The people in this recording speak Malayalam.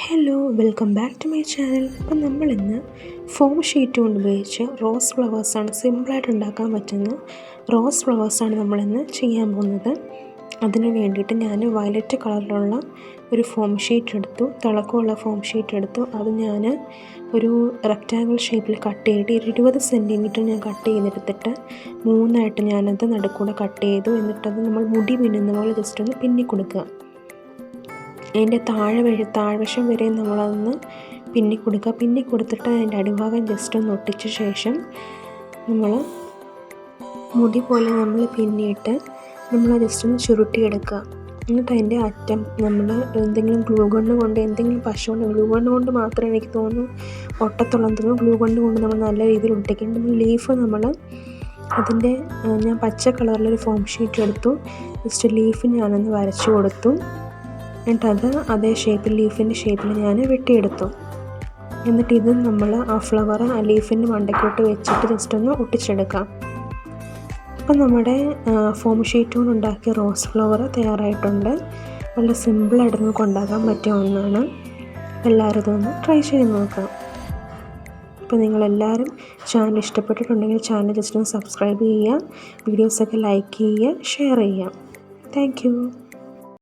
Hello, welcome back to my channel. അപ്പം നമ്മളിന്ന് ഫോം ഷീറ്റ് കൊണ്ട് ഉപയോഗിച്ച് റോസ് ഫ്ലവേഴ്സാണ് സിമ്പിളായിട്ട് ഉണ്ടാക്കാൻ പറ്റുന്ന റോസ് ഫ്ലവേഴ്സാണ് നമ്മളിന്ന് ചെയ്യാൻ പോകുന്നത്. അതിന് വേണ്ടിയിട്ട് ഞാൻ വയലറ്റ് കളറിലുള്ള ഒരു ഫോം ഷീറ്റ് എടുത്തു, തിളക്കമുള്ള ഫോം ഷീറ്റ് എടുത്തു. അത് ഞാൻ ഒരു റെക്റ്റാങ്കിൾ ഷേപ്പിൽ കട്ട് ചെയ്തിട്ട് 20 സെൻറ്റിമീറ്റർ ഞാൻ കട്ട് ചെയ്തെടുത്തിട്ട് മൂന്നായിട്ട് ഞാനത് നടുക്കൂടെ കട്ട് ചെയ്തു. എന്നിട്ടത് നമ്മൾ മുടി പിന്നുന്ന പോലെ ജസ്റ്റ് ഒന്ന് പിന്നി കൊടുക്കുക. അതിൻ്റെ താഴ്വശം വരെ നമ്മളതൊന്ന് പിന്നി കൊടുക്കുക. പിന്നി കൊടുത്തിട്ട് അതിൻ്റെ അടിഭാഗം ജസ്റ്റ് ഒന്ന് ഒട്ടിച്ച ശേഷം നമ്മൾ മുടി പോലെ നമ്മൾ പിന്നിയിട്ട് നമ്മൾ ജസ്റ്റ് ഒന്ന് ചുരുട്ടിയെടുക്കുക. എന്നിട്ട് അതിൻ്റെ അറ്റം നമ്മൾ എന്തെങ്കിലും ഗ്ലൂ ഗണ്ണ് കൊണ്ട്, എന്തെങ്കിലും പശ കൊണ്ട്, ഗ്ലൂ ഗണ്ണ് കൊണ്ട് മാത്രമേ എനിക്ക് തോന്നുന്നു ഒട്ടത്തുള്ളെന്ന് തോന്നുന്നു. ഗ്ലൂ ഗണ്ണ് കൊണ്ട് നമ്മൾ നല്ല രീതിയിൽ ഒട്ടിക്കേണ്ട ലീഫ് അതിൻ്റെ ഞാൻ പച്ച കളറിലൊരു ഫോം ഷീറ്റ് എടുത്തു. ജസ്റ്റ് ലീഫ് ഞാനൊന്ന് വരച്ചു കൊടുത്തു. എന്നിട്ടത് അതേ ഷേപ്പിൽ, ലീഫിൻ്റെ ഷേപ്പിൽ ഞാൻ വെട്ടിയെടുത്തു. എന്നിട്ട് ഇത് നമ്മൾ ആ ഫ്ലവർ ആ ലീഫിൻ്റെ മണ്ടയ്ക്കോട്ട് വെച്ചിട്ട് ജസ്റ്റ് ഒന്ന് ഒട്ടിച്ചെടുക്കാം. അപ്പം നമ്മുടെ ഫോം ഷീറ്റ് കൊണ്ട് ഉണ്ടാക്കിയ റോസ് ഫ്ലവർ തയ്യാറായിട്ടുണ്ട്. വളരെ സിമ്പിളായിട്ട് നമുക്ക് ഉണ്ടാക്കാൻ പറ്റിയ ഒന്നാണ്. എല്ലാവരും ഇതൊന്ന് ട്രൈ ചെയ്ത് നോക്കാം. അപ്പോൾ നിങ്ങളെല്ലാവരും ചാനൽ ഇഷ്ടപ്പെട്ടിട്ടുണ്ടെങ്കിൽ ചാനൽ ജസ്റ്റ് ഒന്ന് സബ്സ്ക്രൈബ് ചെയ്യുക, വീഡിയോസൊക്കെ ലൈക്ക് ചെയ്യുക, ഷെയർ ചെയ്യുക. Thank you.